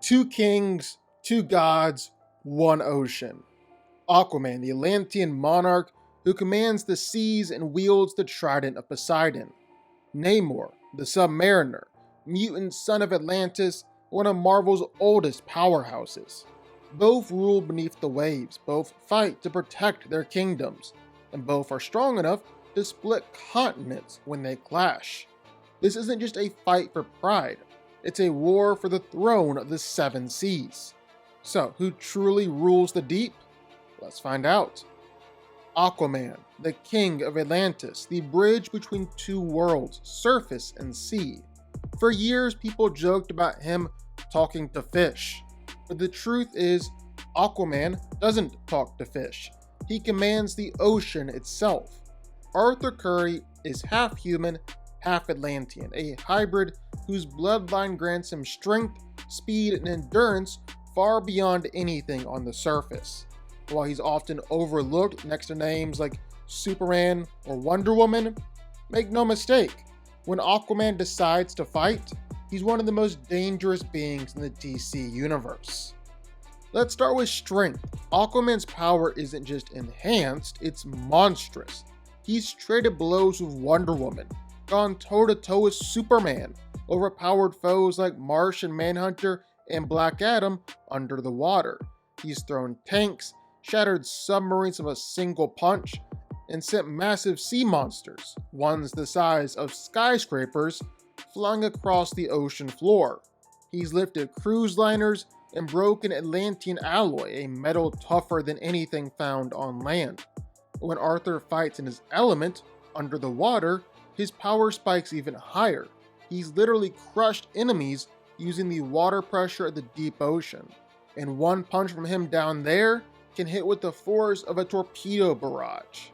Two kings, two gods, one ocean. Aquaman, the Atlantean monarch who commands the seas and wields the trident of Poseidon. Namor, the submariner, mutant son of Atlantis, one of Marvel's oldest powerhouses. Both rule beneath the waves, both fight to protect their kingdoms, and both are strong enough to split continents when they clash. This isn't just a fight for pride, it's a war for the throne of the seven seas. So, who truly rules the deep? Let's find out. Aquaman, the king of Atlantis, the bridge between two worlds, surface and sea. For years, people joked about him talking to fish. But the truth is, Aquaman doesn't talk to fish. He commands the ocean itself. Arthur Curry is half human, half Atlantean, a hybrid whose bloodline grants him strength, speed, and endurance far beyond anything on the surface. While he's often overlooked next to names like Superman or Wonder Woman, make no mistake, when Aquaman decides to fight, he's one of the most dangerous beings in the DC universe. Let's start with strength. Aquaman's power isn't just enhanced, it's monstrous. He's traded blows with Wonder Woman, gone toe-to-toe with Superman, overpowered foes like Martian Manhunter and Black Adam under the water. He's thrown tanks, shattered submarines with a single punch, and sent massive sea monsters, ones the size of skyscrapers, flying across the ocean floor. He's lifted cruise liners and broken Atlantean alloy, a metal tougher than anything found on land. When Arthur fights in his element, under the water, his power spikes even higher. He's literally crushed enemies using the water pressure of the deep ocean. And one punch from him down there can hit with the force of a torpedo barrage.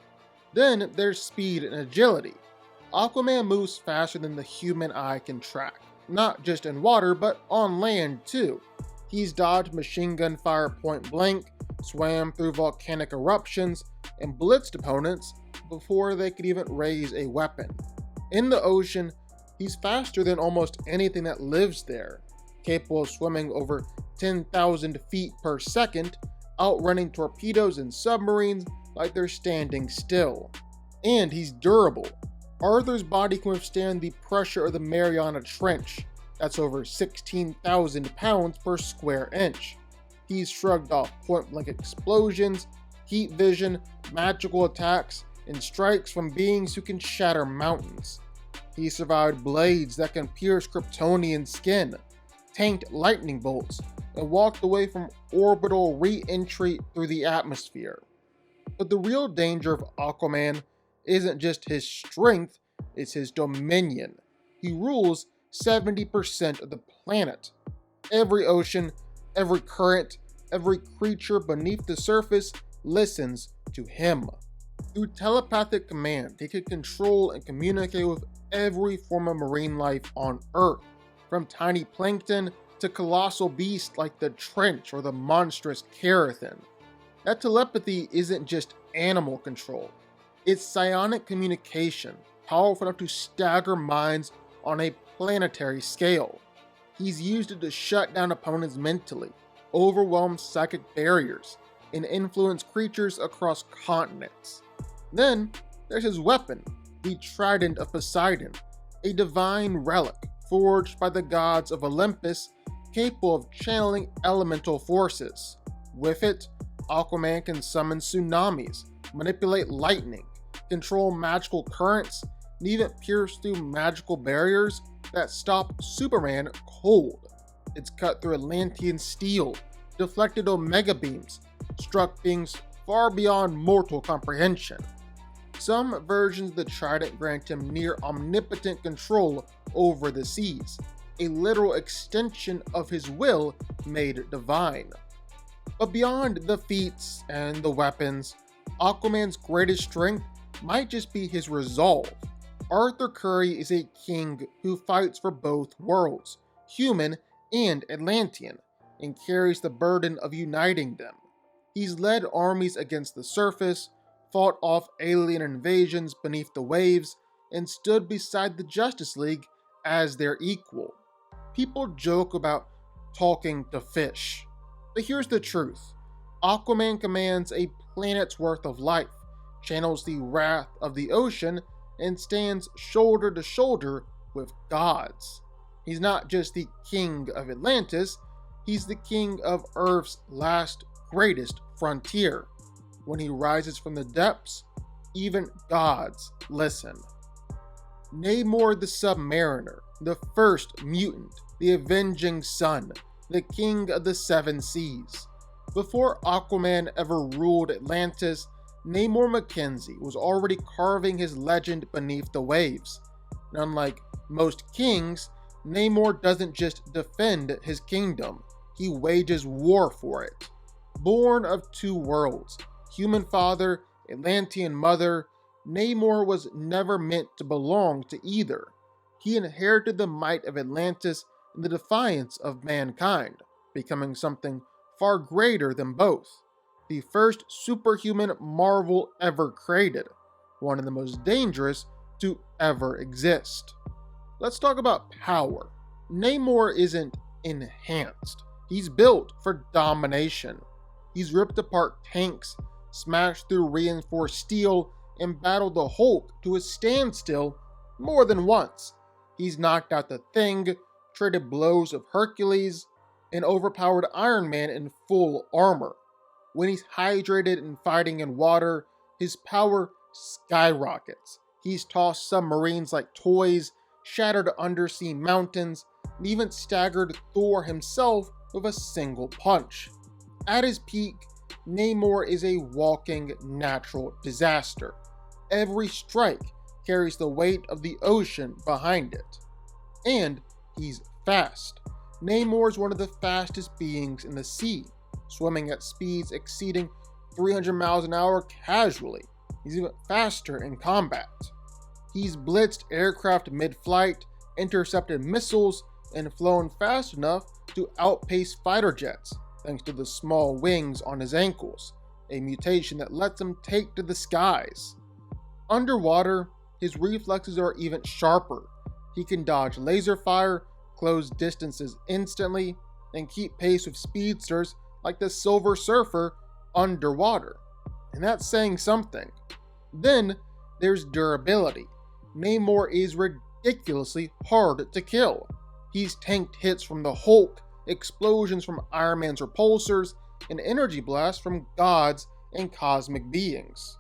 Then there's speed and agility. Aquaman moves faster than the human eye can track, not just in water, but on land too. He's dodged machine gun fire point blank, swam through volcanic eruptions, and blitzed opponents before they could even raise a weapon. In the ocean, he's faster than almost anything that lives there, capable of swimming over 10,000 feet per second, outrunning torpedoes and submarines like they're standing still. And he's durable. Arthur's body can withstand the pressure of the Mariana Trench, that's over 16,000 pounds per square inch. He's shrugged off point-blank explosions, heat vision, magical attacks, and strikes from beings who can shatter mountains. He survived blades that can pierce Kryptonian skin, tanked lightning bolts, and walked away from orbital re-entry through the atmosphere. But the real danger of Aquaman isn't just his strength, it's his dominion. He rules 70% of the planet. Every ocean, every current, every creature beneath the surface listens to him. Through telepathic command, he can control and communicate with every form of marine life on Earth, from tiny plankton to colossal beasts like the Trench or the monstrous Karathin. That telepathy isn't just animal control, it's psionic communication, powerful enough to stagger minds on a planetary scale. He's used it to shut down opponents mentally, overwhelm psychic barriers, and influence creatures across continents. Then there's his weapon, the Trident of Poseidon, a divine relic forged by the gods of Olympus, capable of channeling elemental forces. With it, Aquaman can summon tsunamis, manipulate lightning, control magical currents, and even pierce through magical barriers that stop Superman cold. It's cut through Atlantean steel, deflected Omega beams, struck beings far beyond mortal comprehension. Some versions of the Trident grant him near omnipotent control over the seas, a literal extension of his will made divine. But beyond the feats and the weapons, Aquaman's greatest strength might just be his resolve. Arthur Curry is a king who fights for both worlds, human and Atlantean, and carries the burden of uniting them. He's led armies against the surface, fought off alien invasions beneath the waves, and stood beside the Justice League as their equal. People joke about talking to fish. But here's the truth. Aquaman commands a planet's worth of life, channels the wrath of the ocean, and stands shoulder to shoulder with gods. He's not just the king of Atlantis, he's the king of Earth's last greatest frontier. When he rises from the depths, even gods listen. Namor the Submariner, the first mutant, the avenging sun, the king of the seven seas. Before Aquaman ever ruled Atlantis, Namor Mackenzie was already carving his legend beneath the waves. And unlike most kings, Namor doesn't just defend his kingdom, he wages war for it. Born of two worlds, human father, Atlantean mother, Namor was never meant to belong to either. He inherited the might of Atlantis and the defiance of mankind, becoming something far greater than both. The first superhuman marvel ever created, one of the most dangerous to ever exist. Let's talk about power. Namor isn't enhanced. He's built for domination. He's ripped apart tanks, smashed through reinforced steel, and battled the Hulk to a standstill more than once. He's knocked out the Thing, traded blows of Hercules, and overpowered Iron Man in full armor. When he's hydrated and fighting in water, his power skyrockets. He's tossed submarines like toys, shattered undersea mountains, and even staggered Thor himself with a single punch. At his peak, Namor is a walking natural disaster. Every strike carries the weight of the ocean behind it. And he's fast. Namor's one of the fastest beings in the sea, swimming at speeds exceeding 300 miles an hour casually. He's even faster in combat. He's blitzed aircraft mid-flight, intercepted missiles, and flown fast enough to outpace fighter jets, thanks to the small wings on his ankles, a mutation that lets him take to the skies. Underwater, his reflexes are even sharper. He can dodge laser fire, close distances instantly, and keep pace with speedsters like the Silver Surfer underwater. And that's saying something. Then there's durability. Namor is ridiculously hard to kill. He's tanked hits from the Hulk, explosions from Iron Man's repulsors, and energy blasts from gods and cosmic beings.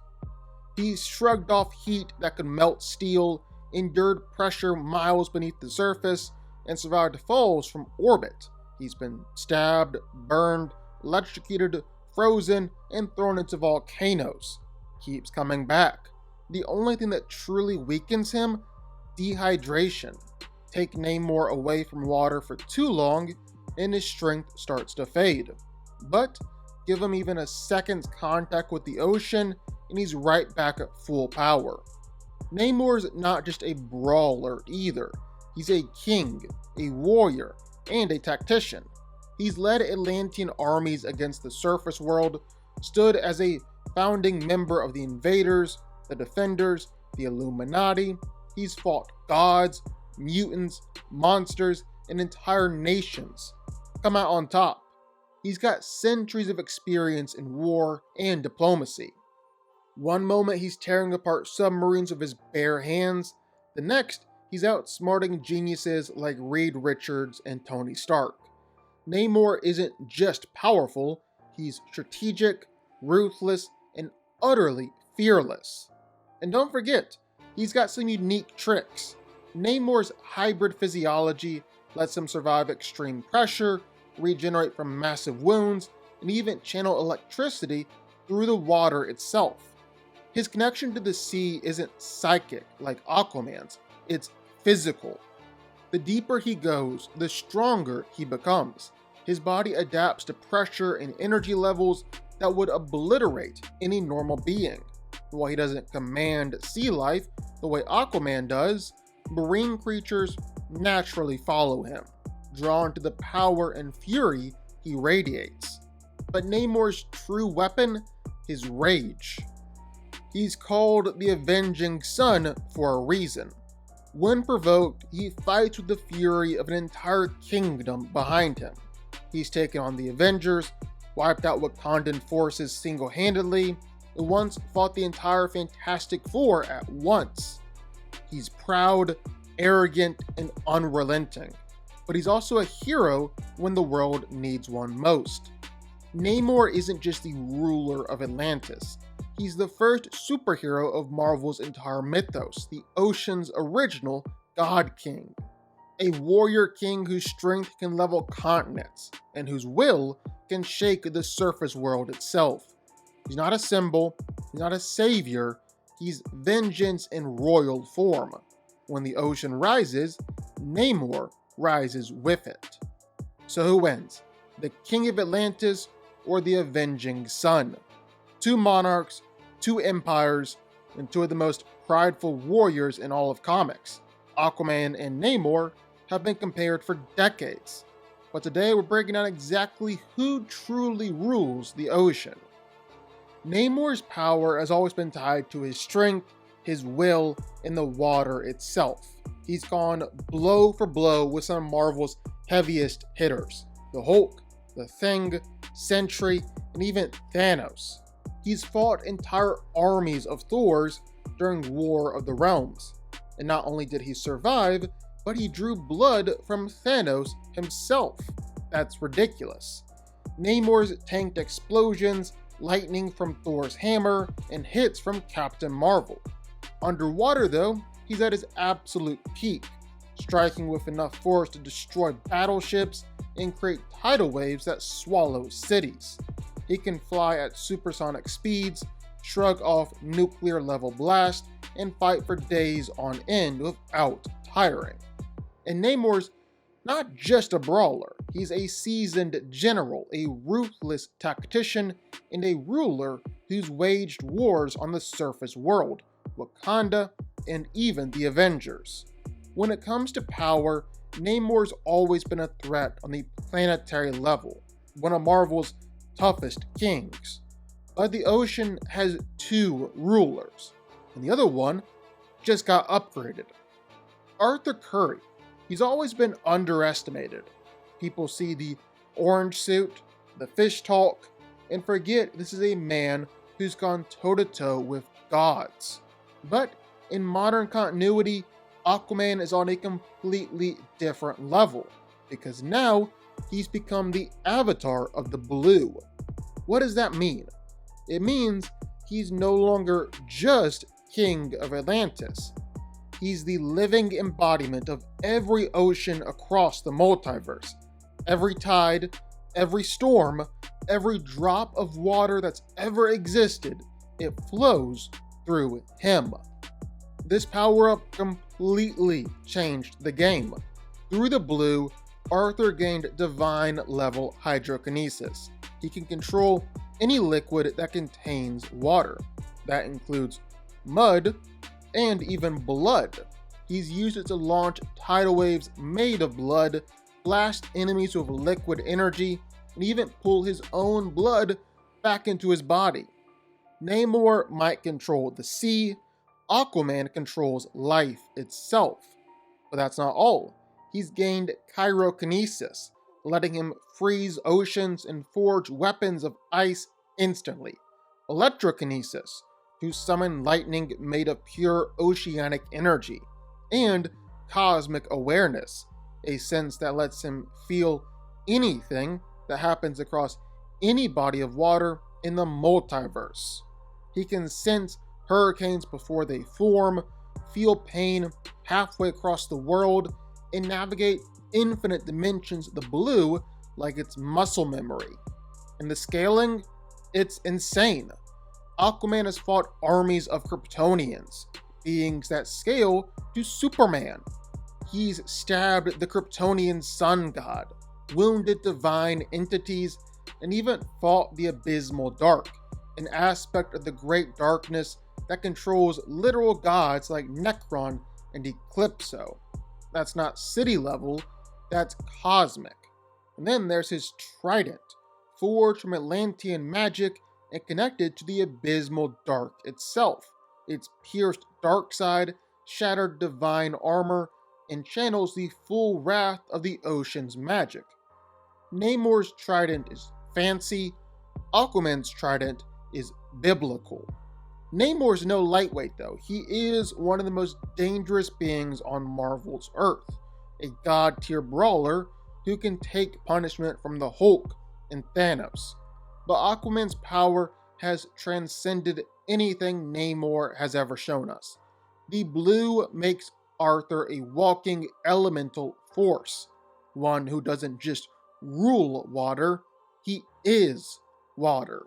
He's shrugged off heat that could melt steel, endured pressure miles beneath the surface, and survived falls from orbit. He's been stabbed, burned, electrocuted, frozen, and thrown into volcanoes. Keeps coming back. The only thing that truly weakens him? Dehydration. Take Namor away from water for too long, and his strength starts to fade. But give him even a second's contact with the ocean, and he's right back at full power. Namor's not just a brawler either. He's a king, a warrior, and a tactician. He's led Atlantean armies against the surface world, stood as a founding member of the Invaders, the Defenders, the Illuminati. He's fought gods, mutants, monsters, and entire nations. Come out on top. He's got centuries of experience in war and diplomacy. One moment he's tearing apart submarines with his bare hands, the next he's outsmarting geniuses like Reed Richards and Tony Stark. Namor isn't just powerful, he's strategic, ruthless, and utterly fearless. And don't forget, he's got some unique tricks. Namor's hybrid physiology lets him survive extreme pressure, regenerate from massive wounds, and even channel electricity through the water itself. His connection to the sea isn't psychic like Aquaman's, it's physical. The deeper he goes, the stronger he becomes. His body adapts to pressure and energy levels that would obliterate any normal being. While he doesn't command sea life the way Aquaman does, marine creatures naturally follow him, drawn to the power and fury he radiates. But Namor's true weapon? His rage. He's called the Avenging Sun for a reason. When provoked, he fights with the fury of an entire kingdom behind him. He's taken on the Avengers, wiped out Wakandan forces single-handedly, and once fought the entire Fantastic Four at once. He's proud, arrogant, and unrelenting, but he's also a hero when the world needs one most. Namor isn't just the ruler of Atlantis. He's the first superhero of Marvel's entire mythos, the ocean's original God King. A warrior king whose strength can level continents, and whose will can shake the surface world itself. He's not a symbol, he's not a savior, he's vengeance in royal form. When the ocean rises, Namor rises with it. So who wins? The King of Atlantis or the Avenging Sun? Two monarchs, two empires, and two of the most prideful warriors in all of comics. Aquaman and Namor have been compared for decades. But today we're breaking down exactly who truly rules the ocean. Namor's power has always been tied to his strength, his will, and the water itself. He's gone blow for blow with some of Marvel's heaviest hitters. The Hulk, the Thing, Sentry, and even Thanos. He's fought entire armies of Thors during War of the Realms. And not only did he survive, but he drew blood from Thanos himself. That's ridiculous. Namor's tanked explosions, lightning from Thor's hammer, and hits from Captain Marvel. Underwater though, he's at his absolute peak, striking with enough force to destroy battleships and create tidal waves that swallow cities. He can fly at supersonic speeds, shrug off nuclear level blasts, and fight for days on end without tiring. And Namor's not just a brawler, he's a seasoned general, a ruthless tactician, and a ruler who's waged wars on the surface world, Wakanda, and even the Avengers. When it comes to power, Namor's always been a threat on the planetary level, one of Marvel's toughest kings. But the ocean has two rulers, and the other one just got upgraded. Arthur Curry. He's always been underestimated. People see the orange suit, the fish talk, and forget this is a man who's gone toe-to-toe with gods. But in modern continuity, Aquaman is on a completely different level, because now he's become the avatar of the blue. What does that mean? It means he's no longer just King of Atlantis. He's the living embodiment of every ocean across the multiverse. Every tide, every storm, every drop of water that's ever existed, it flows through him. This power-up completely changed the game. Through the blue, Arthur gained divine-level hydrokinesis. He can control any liquid that contains water. That includes mud, and even blood. He's used it to launch tidal waves made of blood, blast enemies with liquid energy, and even pull his own blood back into his body. Namor might control the sea, Aquaman controls life itself. But that's not all. He's gained cryokinesis, letting him freeze oceans and forge weapons of ice instantly. Electrokinesis, to summon lightning made of pure oceanic energy, and cosmic awareness, a sense that lets him feel anything that happens across any body of water in the multiverse. He can sense hurricanes before they form, feel pain halfway across the world, and navigate infinite dimensions of the blue like it's muscle memory. And the scaling? It's insane. Aquaman has fought armies of Kryptonians, beings that scale to Superman. He's stabbed the Kryptonian sun god, wounded divine entities, and even fought the abysmal dark, an aspect of the great darkness that controls literal gods like Necron and Eclipso. That's not city level, that's cosmic. And then there's his trident, forged from Atlantean magic and connected to the abysmal dark itself. Its pierced dark side shattered divine armor and channels the full wrath of the ocean's magic. Namor's trident is fancy, Aquaman's trident is biblical. Namor's no lightweight though. He is one of the most dangerous beings on Marvel's Earth, a god-tier brawler who can take punishment from the Hulk and Thanos. But Aquaman's power has transcended anything Namor has ever shown us. The blue makes Arthur a walking elemental force, one who doesn't just rule water, he is water.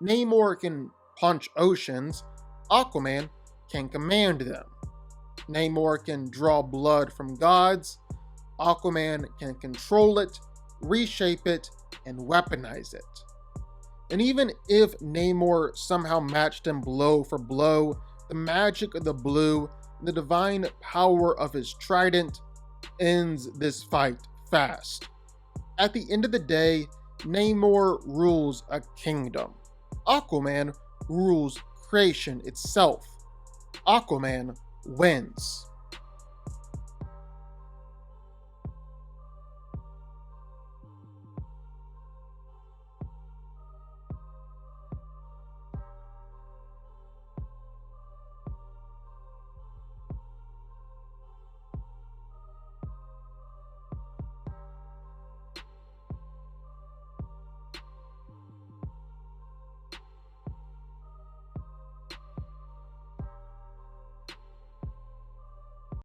Namor can punch oceans, Aquaman can command them. Namor can draw blood from gods, Aquaman can control it, reshape it, and weaponize it. And even if Namor somehow matched him blow for blow, the magic of the blue and the divine power of his trident ends this fight fast. At the end of the day, Namor rules a kingdom. Aquaman rules creation itself. Aquaman wins.